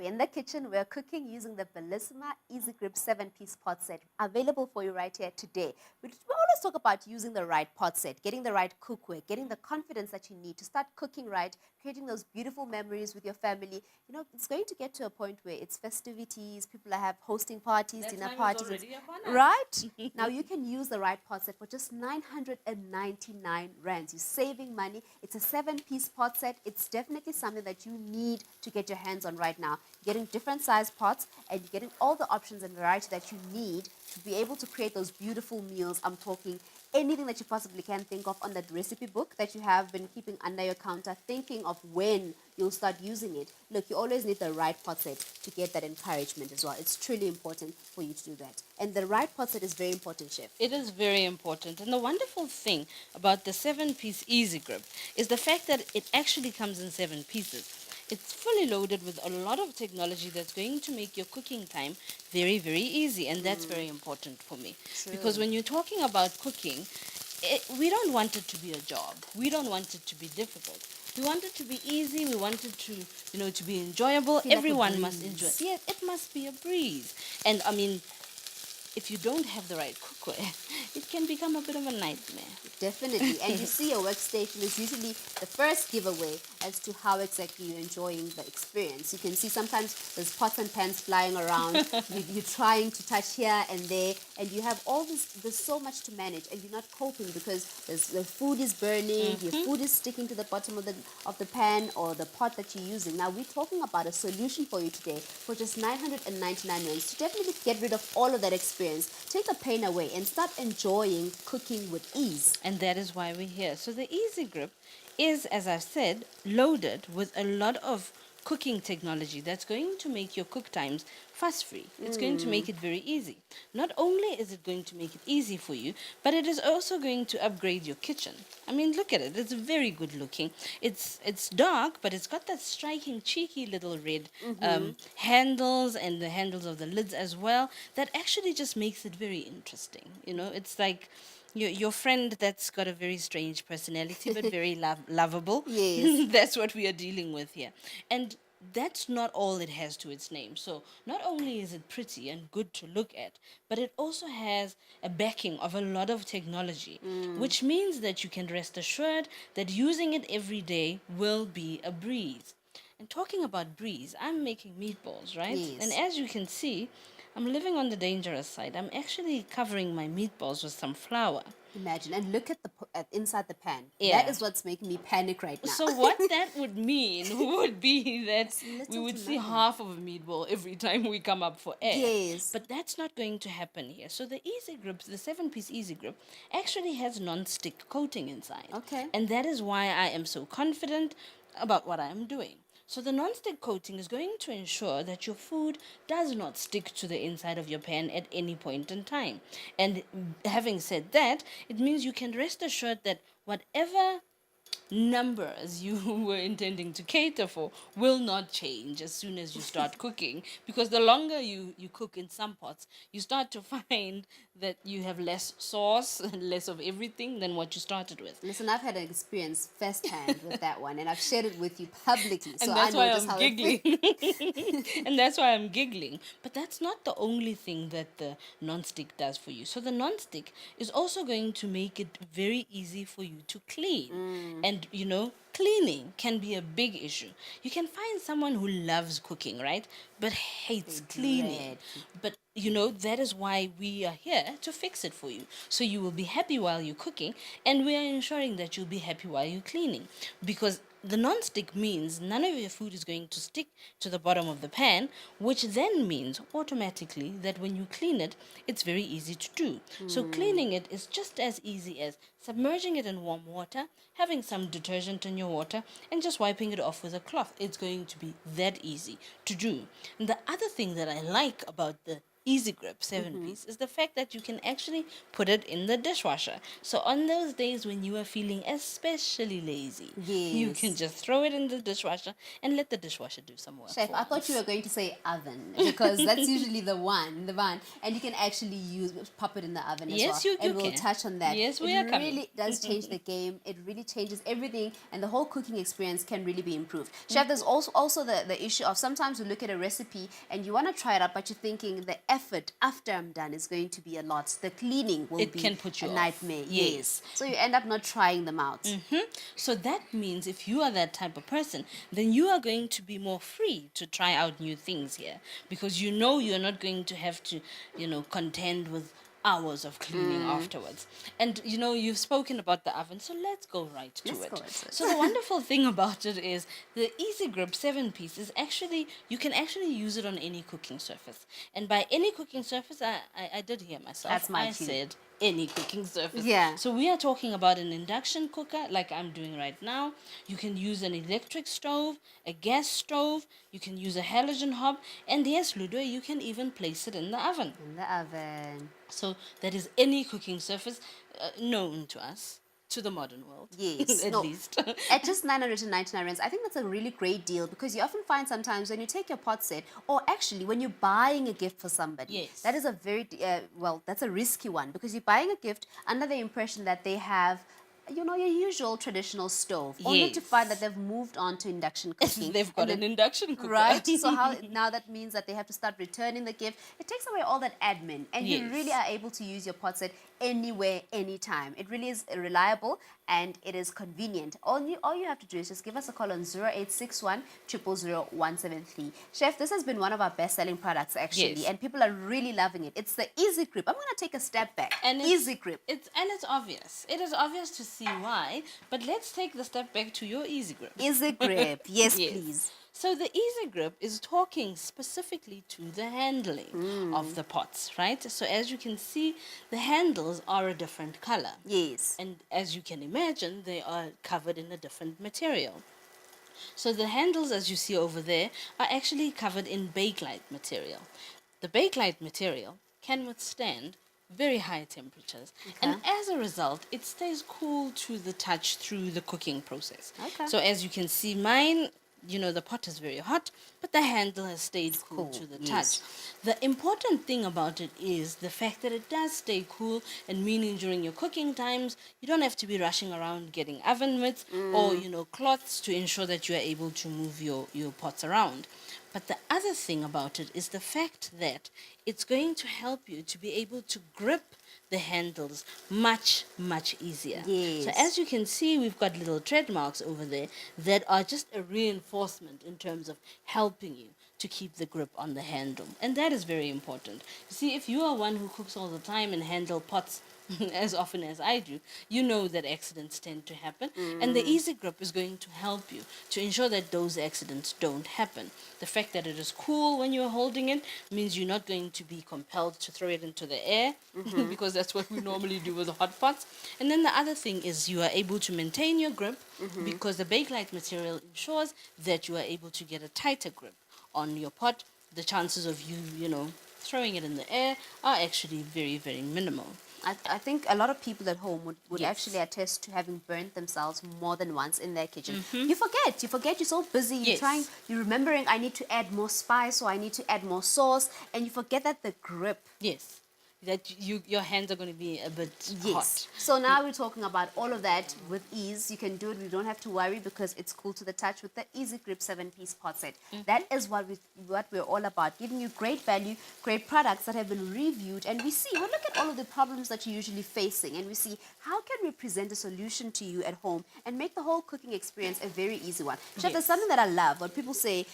in the kitchen. We're cooking using the Bellissima Easy Grip 7-piece pot set, available for you right here today. We always talk about using the right pot set, getting the right cookware, getting the confidence that you need to start cooking right, creating those beautiful memories with your family. You know, it's going to get to a point where it's festivities, people are hosting parties, That dinner time is parties. already upon us. Right? Now you can use the right pot set for just 999 rands. You're saving money. It's a 7-piece pot set. It's definitely something that you need to get your hands on right now. You're getting different size pots and you're getting all the options and variety that you need to be able to create those beautiful meals. I'm talking anything that you possibly can think of on that recipe book that you have been keeping under your counter, thinking of when you'll start using it. Look, you always need the right pot set to get that encouragement as well. It's truly important for you to do that. And the right pot set is very important, Chef. It is very important. And the wonderful thing about the 7-piece Easy Grip is the fact that it actually comes in 7 pieces. It's fully loaded with a lot of technology that's going to make your cooking time very, very easy. And that's very important for me. True. Because when you're talking about cooking, we don't want it to be a job. We don't want it to be difficult. We want it to be easy. We want it to, to be enjoyable. Feel like a Everyone must breeze. enjoy. Yes, it must be a breeze. And I mean, if you don't have the right cookware, it can become a bit of a nightmare. Definitely. And you see, your workstation is usually the first giveaway as to how exactly you're enjoying the experience. You can see sometimes there's pots and pans flying around. You're trying to touch here and there, and you have all this. There's so much to manage, and you're not coping because the food is burning. Your food is sticking to the bottom of the pan or the pot that you're using. Now we're talking about a solution for you today for just 999 rands to definitely get rid of all of that experience. Take the pain away and start enjoying cooking with ease. And that is why we're here. So the Easy Grip is, as I've said, loaded with a lot of cooking technology that's going to make your cook times fuss-free. It's going to make it very easy. Not only is it going to make it easy for you, but it is also going to upgrade your kitchen. I mean, look at it. It's very good looking. It's dark, but it's got that striking, cheeky little red handles and the handles of the lids as well. That actually just makes it very interesting. It's like your friend that's got a very strange personality but very lovable. Yes. That's what we are dealing with here. And that's not all it has to its name. So not only is it pretty and good to look at, but it also has a backing of a lot of technology, which means that you can rest assured that using it every day will be a breeze. And talking about breeze, I'm making meatballs, right? Yes. And as you can see, I'm living on the dangerous side. I'm actually covering my meatballs with some flour. Imagine, and look at the inside the pan. Yeah. That is what's making me panic right now. So what that would mean would be that we little would to see nothing. half of a meatball every time we come up for air. Yes. But that's not going to happen here. So the Easy Grip, the 7-piece Easy Grip, actually has non-stick coating inside. Okay. And that is why I am so confident about what I am doing. So the non-stick coating is going to ensure that your food does not stick to the inside of your pan at any point in time. And having said that, it means you can rest assured that whatever numbers you were intending to cater for will not change as soon as you start cooking, because the longer you cook in some pots, you start to find that you have less sauce and less of everything than what you started with. Listen, I've had an experience firsthand with that one, and I've shared it with you publicly. And So that's I know why just I'm how giggling. And that's why I'm giggling. But that's not the only thing that the non-stick does for you. So the non-stick is also going to make it very easy for you to clean. And, cleaning can be a big issue. You can find someone who loves cooking, right? But hates cleaning. But that is why we are here to fix it for you. So you will be happy while you're cooking, and we are ensuring that you'll be happy while you're cleaning. Because the non-stick means none of your food is going to stick to the bottom of the pan, which then means automatically that when you clean it, it's very easy to do. So cleaning it is just as easy as submerging it in warm water, having some detergent in your water, and just wiping it off with a cloth. It's going to be that easy to do. And the other thing that I like about the Easy Grip 7-piece is the fact that you can actually put it in the dishwasher. So on those days when you are feeling especially lazy, you can Yes. just throw it in the dishwasher and let the dishwasher do some work Chef, for I thought you once. were going to say oven because that's usually the one, and you can actually pop it in the oven as well. Yes, you And we'll can. touch on that. Yes, It we are coming. really does change the game. It really changes everything, and the whole cooking experience can really be improved. Chef, there's also the issue of sometimes you look at a recipe and you want to try it out, but you're thinking the effort after I'm done is going to be a lot. The cleaning will It be can put a you off. nightmare. Yes. So you end up not trying them out. So that means if you are that type of person, then you are going to be more free to try out new things here because you know you're not going to have to, contend with hours of cleaning afterwards. And you've spoken about the oven, so let's go right to Let's go it. into it. So the wonderful thing about it is the Easy Grip 7-piece is actually you can actually use it on any cooking surface. And by any cooking surface, I did hear myself. That's my I cue. said any cooking surface. Yeah. So we are talking about an induction cooker like I'm doing right now. You can use an electric stove, a gas stove, you can use a halogen hob, and yes, Ludo, you can even place it in the oven. In the oven. So that is any cooking surface known to us, to the modern world. Yes. At No. least. At just 999 rands, I think that's a really great deal because you often find sometimes when you take your pot set, or actually when you're buying a gift for somebody, Yes. that is a very, that's a risky one because you're buying a gift under the impression that they have, your usual traditional stove, only to find that Yes. they've moved on to induction cooking. They've got and an then- induction cooker. Right. So how now that means that they have to start returning the gift. It takes away all that admin, and you Yes. really are able to use your pot set anywhere, anytime. It really is reliable and it is convenient. All you have to do is just give us a call on 0861 000 173. Chef, this has been one of our best-selling products actually, Yes. and people are really loving it. It's the Easy Grip. I'm going to take a step back. And Easy Grip. It's obvious. It is obvious to see why. But let's take the step back to your Easy Grip. Easy Grip. Yes, Yes. please. So the Easy Grip is talking specifically to the handling of the pots, right? So as you can see, the handles are a different color. Yes. And as you can imagine, they are covered in a different material. So the handles, as you see over there, are actually covered in bakelite material. The bakelite material can withstand very high temperatures, and as a result, it stays cool to the touch through the cooking process. Okay. So as you can see, mine, the pot is very hot, but the handle has stayed cool cool, to the yes. touch. The important thing about it is the fact that it does stay cool, and meaning during your cooking times, you don't have to be rushing around getting oven mitts or, cloths to ensure that you are able to move your pots around. But the other thing about it is the fact that it's going to help you to be able to grip the handles much, much easier. Yes. So as you can see, we've got little tread marks over there that are just a reinforcement in terms of helping you to keep the grip on the handle. And that is very important. You see, if you are one who cooks all the time and handle pots as often as I do, you know that accidents tend to happen. And the Easy Grip is going to help you to ensure that those accidents don't happen. The fact that it is cool when you're holding it means you're not going to be compelled to throw it into the air because that's what we normally do with the hot pots. And then the other thing is you are able to maintain your grip because the bakelite material ensures that you are able to get a tighter grip on your pot. The chances of you, throwing it in the air are actually very, very minimal. I think a lot of people at home would Yes. actually attest to having burnt themselves more than once in their kitchen. You forget, you're so busy, Yes. you're remembering I need to add more spice or I need to add more sauce, and you forget that the grip. Yes, that your hands are going to be a bit hot. So now we're talking about all of that with ease. You can do it. We don't have to worry because it's cool to the touch with the Easy Grip 7-piece pot set. That is what we're all about, giving you great value, great products that have been reviewed. And we look at all of the problems that you're usually facing, and we see how can we present a solution to you at home and make the whole cooking experience a very easy one. Chef, there's something that I love when people say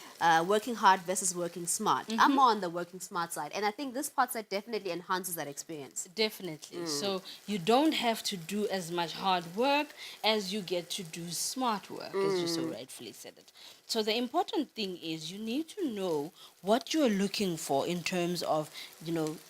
working hard versus working smart. I'm more on the working smart side, and I think this pot set definitely enhances that experience. Definitely. So you don't have to do as much hard work as you get to do smart work, as you so rightfully said it. So the important thing is you need to know what you're looking for in terms of,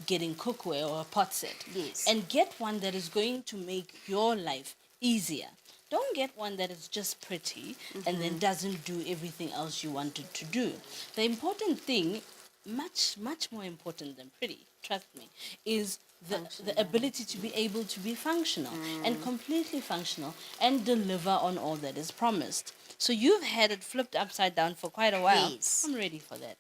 getting cookware or a pot set. Yes. And get one that is going to make your life easier. Don't get one that is just pretty and then doesn't do everything else you wanted to do. The important thing much more important than pretty, trust me, is the ability to be able to be functional and completely functional and deliver on all that is promised. So you've had it flipped upside down for quite a while. Yes. I'm ready for that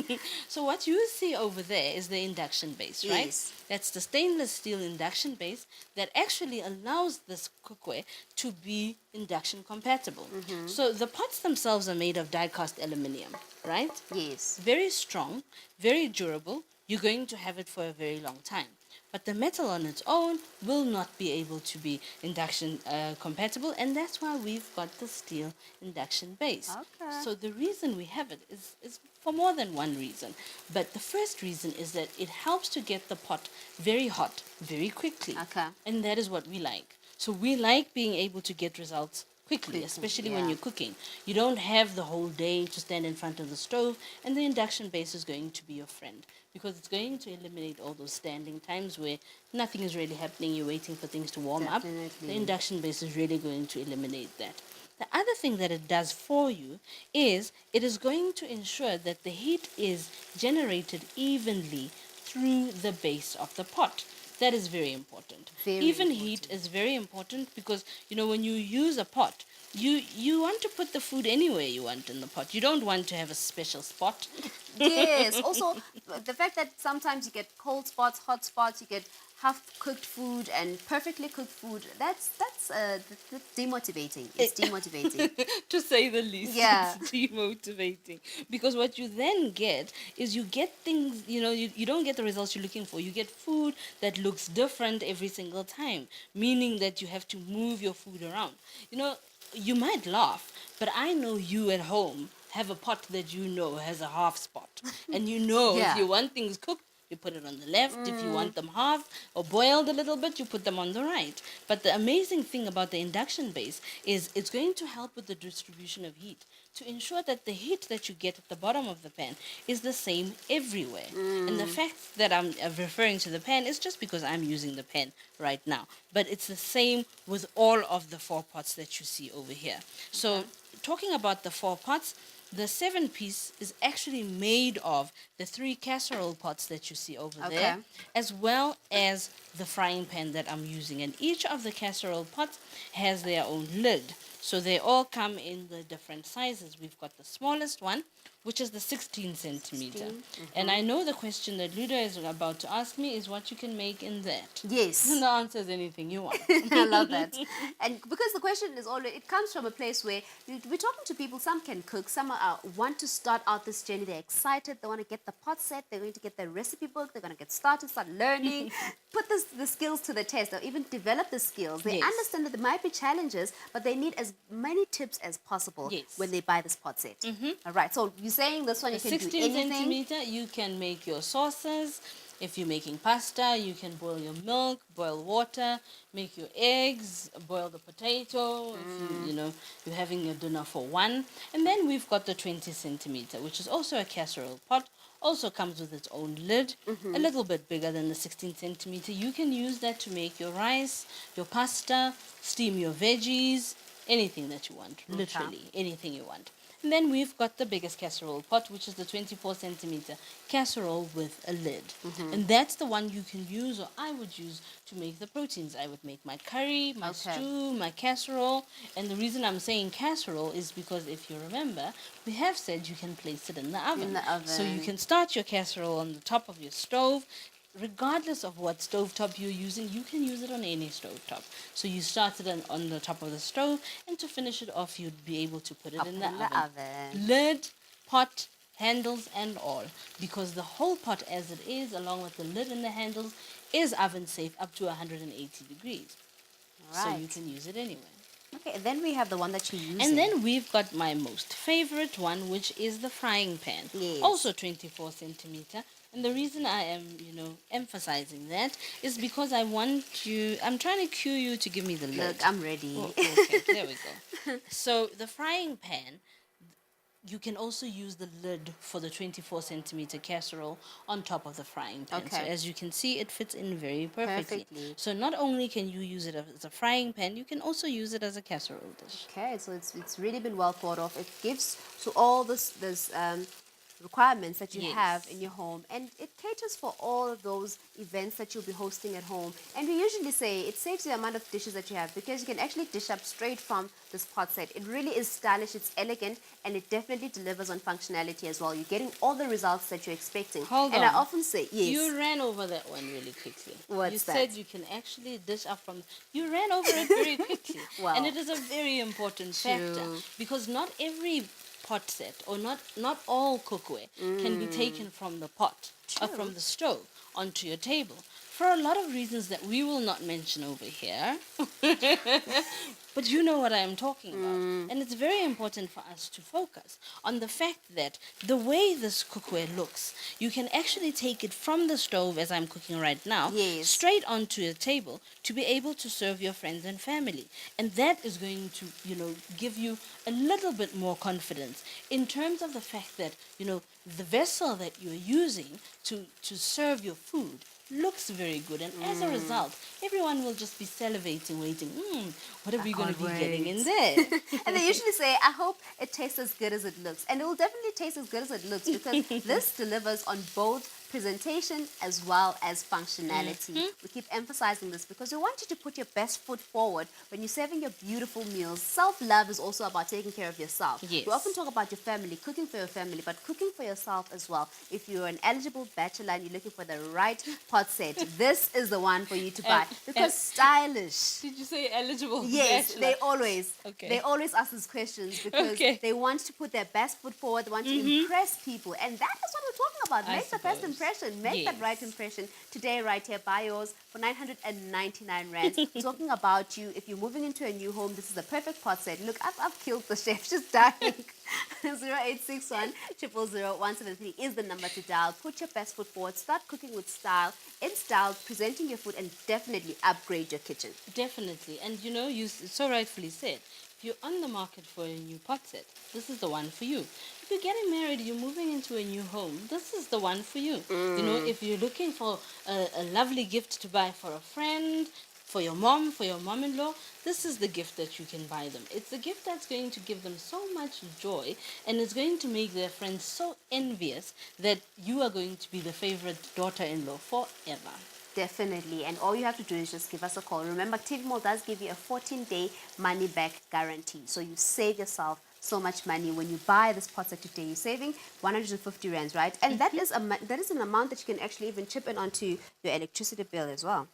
now. So what you see over there is the induction base, right? Yes. That's the stainless steel induction base that actually allows this cookware to be induction compatible. So the pots themselves are made of die-cast aluminium, right? Yes. Very strong, very durable. You're going to have it for a very long time. But the metal on its own will not be able to be induction compatible, and that's why we've got the steel induction base. Okay. So the reason we have it is for more than one reason. But the first reason is that it helps to get the pot very hot very quickly. Okay. And that is what we like. So we like being able to get results quickly, especially when yeah. you're cooking. You don't have the whole day to stand in front of the stove, and the induction base is going to be your friend because it's going to eliminate all those standing times where nothing is really happening, you're waiting for things to warm up. Definitely. The induction base is really going to eliminate that. The other thing that it does for you is it is going to ensure that the heat is generated evenly through the base of the pot. That is very important. Very Even important. heat is very important because when you use a pot, you want to put the food anywhere you want in the pot. You don't want to have a special spot. Yes. Also, the fact that sometimes you get cold spots, hot spots, you get half-cooked food and perfectly cooked food. That's demotivating. It's demotivating. To say the least. Yeah. It's demotivating. Because what you then get is you get things, you don't get the results you're looking for. You get food that looks different every single time, meaning that you have to move your food around. You might laugh, but I know you at home have a pot that has a half spot. And Yeah. if you want things cooked, you put it on the left. If you want them half or boiled a little bit, you put them on the right. But the amazing thing about the induction base is it's going to help with the distribution of heat to ensure that the heat that you get at the bottom of the pan is the same everywhere. And the fact that I'm referring to the pan is just because I'm using the pan right now. But it's the same with all of the 4 pots that you see over here. So talking about the 4 pots, the 7-piece is actually made of the 3 casserole pots that you see over there, as well as the frying pan that I'm using. And each of the casserole pots has their own lid. So they all come in the different sizes. We've got the smallest one, which is the 16 centimeter. And I know the question that Luda is about to ask me is what you can make in that. Yes. And the answer is anything you want. I love that. And because the question is already, it comes from a place where we're talking to people, some can cook, some want to start out this journey, they're excited, they want to get the pot set, they're going to get their recipe book, they're going to get started, start learning, put the skills to the test, or even develop the skills. They understand that there might be challenges, but they need as many tips as possible when they buy this pot set. All right, so you're saying this one you can do 16 anything? centimeter, you can make your sauces. If you're making pasta, you can boil your milk, boil water, make your eggs, boil the potato, if you're having your dinner for one. And then we've got the 20 centimeter, which is also a casserole pot, also comes with its own lid, a little bit bigger than the 16 centimeter. You can use that to make your rice, your pasta, steam your veggies, anything that you want, literally anything you want. And then we've got the biggest casserole pot, which is the 24 centimeter casserole with a lid. And that's the one you can use, or I would use, to make the proteins. I would make my curry, my stew, my casserole. And the reason I'm saying casserole is because if you remember, we have said you can place it in the oven. So you can start your casserole on the top of your stove. Regardless of what stovetop you're using, you can use it on any stovetop. So you start it on the top of the stove, and to finish it off, you'd be able to put it in the oven. Lid, pot, handles, and all. Because the whole pot as it is, along with the lid and the handles, is oven safe up to 180 degrees. So you can use it anywhere. Okay, and then we have the one that you use. And then we've got my most favorite one, which is the frying pan. Also 24 centimeter. And the reason I am, emphasizing that is because I'm trying to cue you to give me the lid. Look, I'm ready. Okay, there we go. So the frying pan, you can also use the lid for the 24 centimeter casserole on top of the frying pan. So as you can see, it fits in very perfectly. So not only can you use it as a frying pan, you can also use it as a casserole dish. Okay, so it's really been well thought of. It gives to all this requirements that you Yes. have in your home, and it caters for all of those events that you'll be hosting at home. And we usually say it saves the amount of dishes that you have, because you can actually dish up straight from this pot set. It really is stylish, it's elegant, and it definitely delivers on functionality as well. You're getting all the results that you're expecting. Hold and on. I often say, yes. You ran over that one really quickly. What's you that? said you can actually dish up from. You ran over it very quickly. Well, and it is a very important factor, true. because not every pot set, or not all cookware can be taken from the pot or True. from the stove onto your table, for a lot of reasons that we will not mention over here. But you know what I am talking about. And it's very important for us to focus on the fact that the way this cookware looks, you can actually take it from the stove, as I'm cooking right now, Yes. straight onto a table to be able to serve your friends and family. And that is going to, give you a little bit more confidence in terms of the fact that, the vessel that you're using to serve your food looks very good, and as a result, everyone will just be salivating, waiting. What are we going to be getting in there? And they usually say, I hope it tastes as good as it looks. And it will definitely taste as good as it looks, because this delivers on both presentation as well as functionality. We keep emphasizing this because we want you to put your best foot forward when you're serving your beautiful meals. Self-love is also about taking care of yourself. Yes. We often talk about your family, cooking for your family, but cooking for yourself as well. If you're an eligible bachelor and you're looking for the right pot set, this is the one for you to buy, because stylish. Did you say eligible? Yes, bachelor? they always ask these questions, because Okay. they want to put their best foot forward. They want to impress people, and that is what we're talking about. I Make the best suppose. impression. Make that Yes. right impression today, right here. Buy yours for 999 rands. We're talking about you. If you're moving into a new home, this is the perfect pot set. Look, I've killed the chef. Just dying. 0861 000 173 is the number to dial. Put your best foot forward. Start cooking with style, in style, presenting your food, and definitely upgrade your kitchen. Definitely. And you so rightfully said, if you're on the market for a new pot set, this is the one for you. If you're getting married, you're moving into a new home, this is the one for you. If you're looking for a lovely gift to buy for a friend, for your mom, for your mom-in-law, this is the gift that you can buy them. It's a gift that's going to give them so much joy, and it's going to make their friends so envious that you are going to be the favorite daughter-in-law forever. Definitely. And all you have to do is just give us a call. Remember, TV Mall does give you a 14-day money-back guarantee. So you save yourself so much money when you buy this pot set today. You're saving 150 rands, right? And that is an amount that you can actually even chip in onto your electricity bill as well.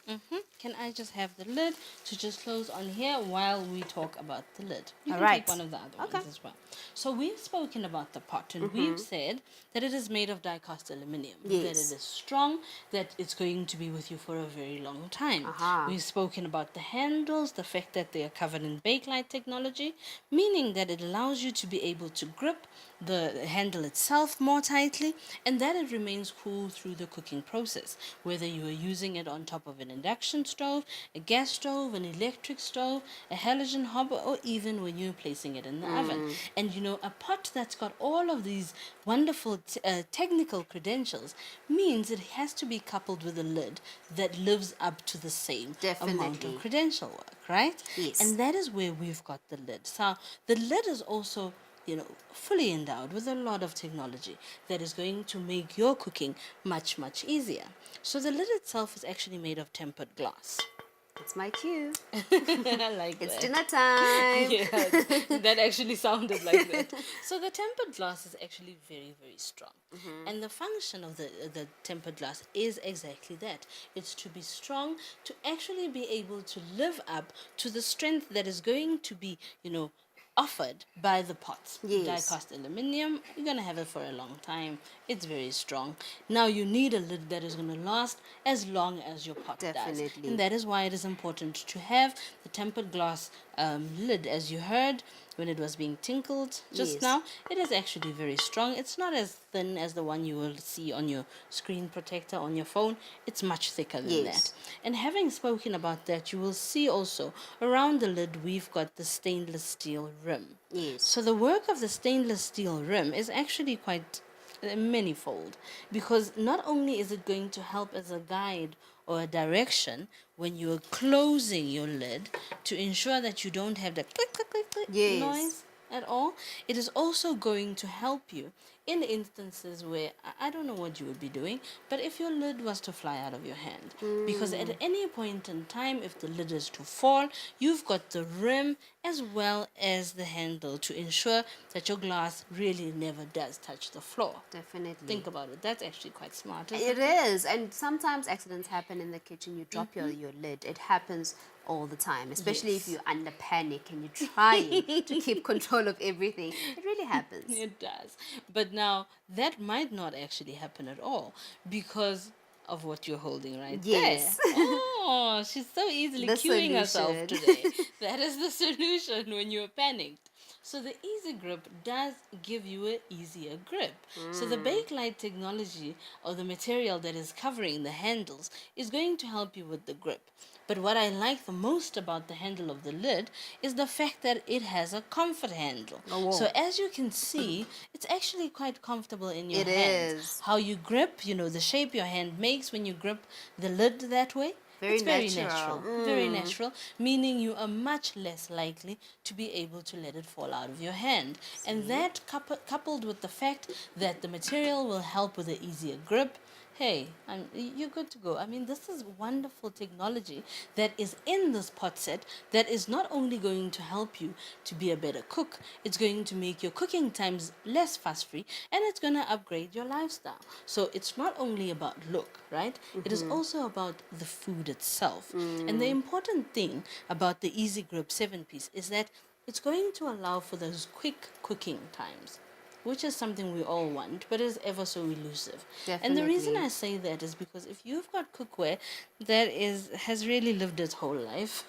Can I just have the lid to just close on here while we talk about the lid? You All can right. take one of the other Okay. ones as well. So we've spoken about the pot, and we've said that it is made of die-cast aluminium, that Yes. it is strong, that it's going to be with you for a very long time. Aha. We've spoken about the handles, the fact that they are covered in bakelite technology, meaning that it allows you to be able to grip the handle itself more tightly, and that it remains cool through the cooking process, whether you are using it on top of an induction stove, a gas stove, an electric stove, a halogen hob, or even when you're placing it in the oven. And a pot that's got all of these wonderful technical credentials means it has to be coupled with a lid that lives up to the same amount Definitely. of credential work, right? Yes. And that is where we've got the lid. So the lid is also fully endowed with a lot of technology that is going to make your cooking much, much easier. So the lid itself is actually made of tempered glass. It's my cue. I like It's that. dinner time. Yeah, that actually sounded like that. So the tempered glass is actually very, very strong. And the function of the tempered glass is exactly that. It's to be strong, to actually be able to live up to the strength that is going to be, offered by the pots. Yes. Die-cast aluminium, you're going to have it for a long time. It's very strong. Now you need a lid that is going to last as long as your pot does. Definitely. And that is why it is important to have the tempered glass lid, as you heard when it was being tinkled just Yes. now. It is actually very strong. It's not as thin as the one you will see on your screen protector on your phone. It's much thicker than Yes. that. And having spoken about that, you will see also around the lid we've got the stainless steel rim. Yes. So the work of the stainless steel rim is actually quite manifold, because not only is it going to help as a guide or a direction when you're closing your lid to ensure that you don't have the click, click, click, click Yes. noise at all, it is also going to help you in instances where I don't know what you would be doing, but if your lid was to fly out of your hand, because at any point in time, if the lid is to fall, you've got the rim as well as the handle to ensure that your glass really never does touch the floor. Definitely. Think about it. That's actually quite smart, isn't It is, and sometimes accidents happen in the kitchen. You drop your lid. It happens all the time, especially if Yes. you're under panic and you're trying to keep control of everything. It really happens. It does. But now that might not actually happen at all because of what you're holding right there. Yes. Oh, she's so easily The cueing herself solution. today. That is the solution when you're panicked. So the Easy Grip does give you an easier grip. So the bakelite technology or the material that is covering the handles is going to help you with the grip. But what I like the most about the handle of the lid is the fact that it has a comfort handle. Oh, So wow. as you can see, it's actually quite comfortable in your It hands. is. How you grip, the shape your hand makes when you grip the lid that way. Very It's very natural. very natural, meaning you are much less likely to be able to let it fall out of your hand. And that coupled with the fact that the material will help with an easier grip, hey, you're good to go. I mean, this is wonderful technology that is in this pot set that is not only going to help you to be a better cook, it's going to make your cooking times less fuss free and it's going to upgrade your lifestyle. So it's not only about look, right? It is also about the food itself. And the important thing about the Easy Grip 7-piece is that it's going to allow for those quick cooking times, which is something we all want, but is ever so elusive. And the reason Definitely. I say that is because if you've got cookware that has really lived its whole life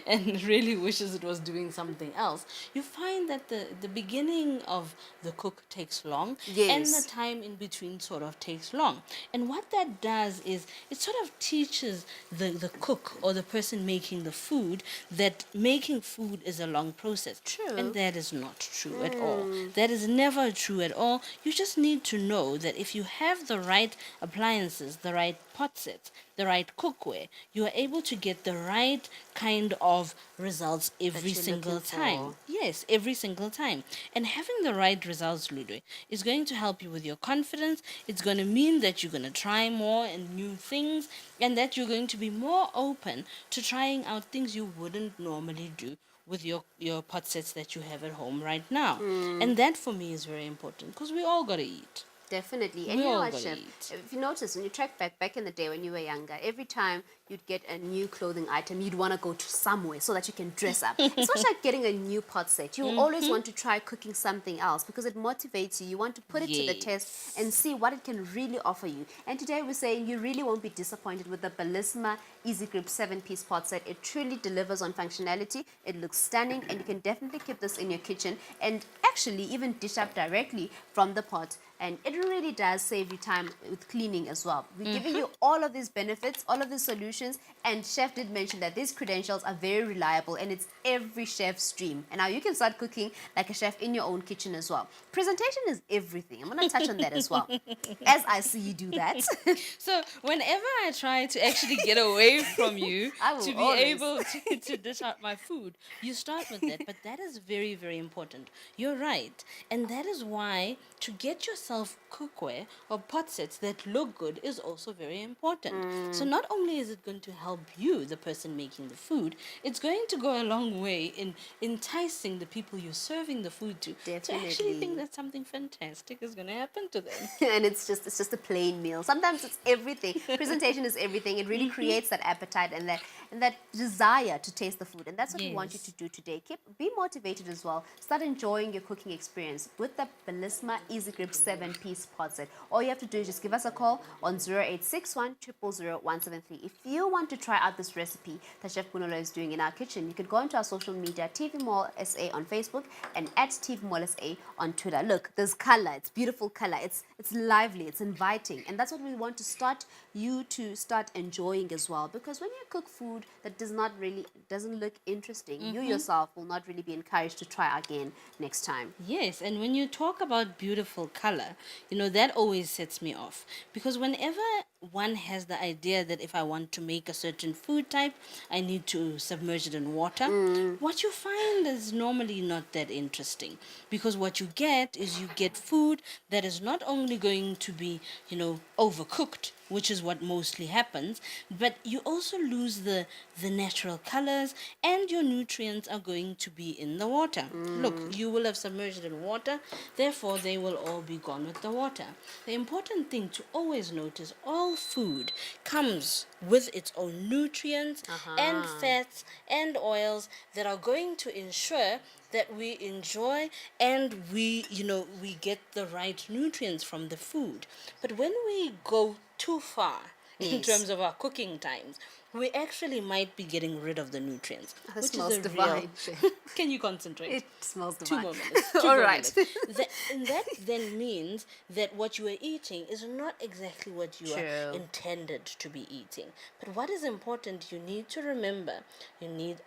and really wishes it was doing something else, you find that the beginning of the cook takes long and the Yes. time in between sort of takes long. And what that does is it sort of teaches the cook or the person making the food that making food is a long process. True. And that is not true at all. That is never true at all. You just need to know that if you have the right appliances, the right pot sets, the right cookware, you are able to get the right kind of results every you're single looking time. for. Yes, every single time. And having the right results, Ludwig, is going to help you with your confidence. It's going to mean that you're going to try more and new things and that you're going to be more open to trying out things you wouldn't normally do with your pot sets that you have at home right now. And that for me is very important because we all got to eat. Definitely. And We you know all what, gotta Chef? eat. If you notice, when you track back in the day when you were younger, every time you'd get a new clothing item, you'd want to go to somewhere so that you can dress up. It's much like getting a new pot set. You always want to try cooking something else because it motivates you. You want to put it to the test and see what it can really offer you. And today we're saying you really won't be disappointed with the Bellissima Easy Grip 7-piece pot set. It truly delivers on functionality. It looks stunning and you can definitely keep this in your kitchen and actually even dish up directly from the pot. And it really does save you time with cleaning as well. We're giving you all of these benefits, all of these solutions, and Chef did mention that these credentials are very reliable and it's every chef's dream. And now you can start cooking like a chef in your own kitchen as well. Presentation is everything. I'm going to touch on that as well, as I see you do that. So whenever I try to actually get away from you I will to be always. able to dish out my food, you start with that. But that is very, very important. You're right. And that is why to get yourself cookware or pot sets that look good is also very important. So not only is it going to help you, the person making the food, it's going to go a long way in enticing the people you're serving the food to actually Definitely. think that something fantastic is going to happen to them. And it's just a plain meal. Sometimes it's everything. Presentation is everything. It really creates that appetite and that desire to taste the food. And that's what we want you Yes. to do today. Be motivated as well. Start enjoying your cooking experience with the Bellissima Easy Grip 7-piece pot set. All you have to do is just give us a call on 0861 000 173. If you want to try out this recipe that Chef Bunolo is doing in our kitchen, you can go into our social media, TV Mall SA on Facebook and at TV Mall SA on Twitter. Look, there's color. It's beautiful color. It's lively. It's inviting. And that's what we want to start you to start enjoying as well. Because when you cook food that doesn't look interesting, you yourself will not really be encouraged to try again next time. Yes, and when you talk about beautiful color, that always sets me off because whenever one has the idea that if I want to make a certain food type, I need to submerge it in water. What you find is normally not that interesting, because what you get is you get food that is not only going to be, overcooked, which is what mostly happens, but you also lose the natural colors, and your nutrients are going to be in the water. Look, you will have submerged it in water, therefore they will all be gone with the water. The important thing to always note is all food comes with its own nutrients and fats and oils that are going to ensure that we enjoy and we get the right nutrients from the food. But when we go too far in Yes. terms of our cooking times, we actually might be getting rid of the nutrients, That which smells is a divine, real. Chef. Can you concentrate? It smells Two divine. more minutes. Two All more right. minutes. And that then means that what you are eating is not exactly what you are True. intended to be eating. But what is important, you need to remember,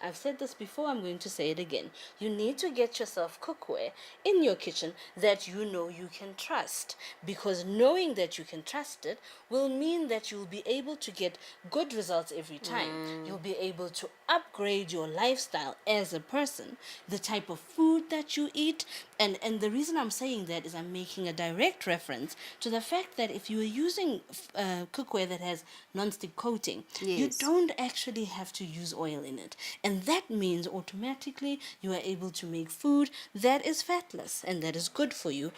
I've said this before, I'm going to say it again. You need to get yourself cookware in your kitchen that you know you can trust. Because knowing that you can trust it will mean that you'll be able to get good results every time. You'll be able to upgrade your lifestyle as a person, the type of food that you eat. And the reason I'm saying that is I'm making a direct reference to the fact that if you are using cookware that has non-stick coating, you Yes. don't actually have to use oil in it. And that means automatically you are able to make food that is fatless and that is good for you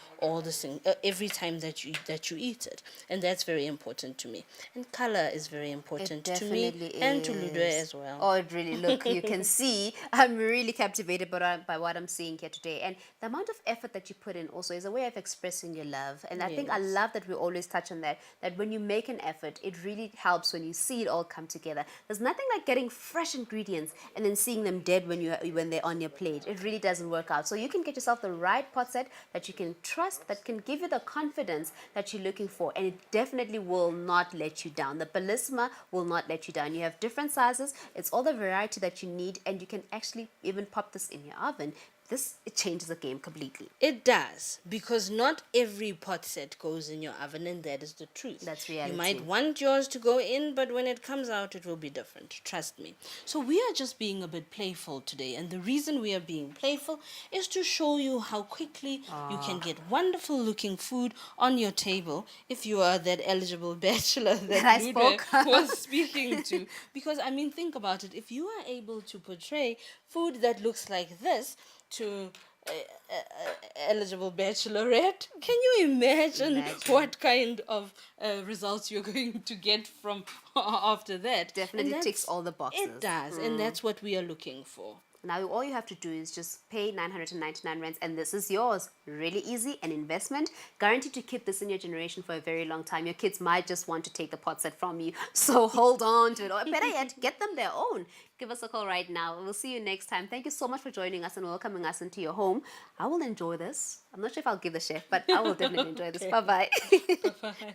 every time that you eat it. And that's very important to me. And color is very important to me Definitely and to Ludwe is. as well. Oh, it really, look, you can see I'm really captivated by what I'm seeing here today. And the amount of effort that you put in also is a way of expressing your love. And I think I Yes. love that we always touch on that when you make an effort, it really helps when you see it all come together. There's nothing like getting fresh ingredients and then seeing them dead when they're on your plate. It really doesn't work out. So you can get yourself the right pot set that you can trust, that can give you the confidence that you're looking for. And it definitely will not let you down. The Bellissima will not let you down. You have different sizes. It's all the variety that you need, and you can actually even pop this in your oven. It changes the game completely. It does, because not every pot set goes in your oven, and that is the truth. That's You reality. might want yours to go in, but when it comes out, it will be different. Trust me. So we are just being a bit playful today, and the reason we are being playful is to show you how quickly you can get wonderful looking food on your table if you are that eligible bachelor that I Ludwe spoke. was speaking to. Because, I mean, think about it. If you are able to portray food that looks like this to eligible bachelorette, can you imagine what kind of results you're going to get from after that? Definitely And ticks that's- all the boxes. It does, and that's what we are looking for. Now, all you have to do is just pay 999 rands, and this is yours. Really easy, an investment, guaranteed to keep this in your generation for a very long time. Your kids might just want to take the pot set from you, so hold on to it. Or better yet, get them their own. Give us a call right now. We'll see you next time. Thank you so much for joining us and welcoming us into your home. I will enjoy this. I'm not sure if I'll give the chef, but I will definitely enjoy this. Bye-bye. Bye.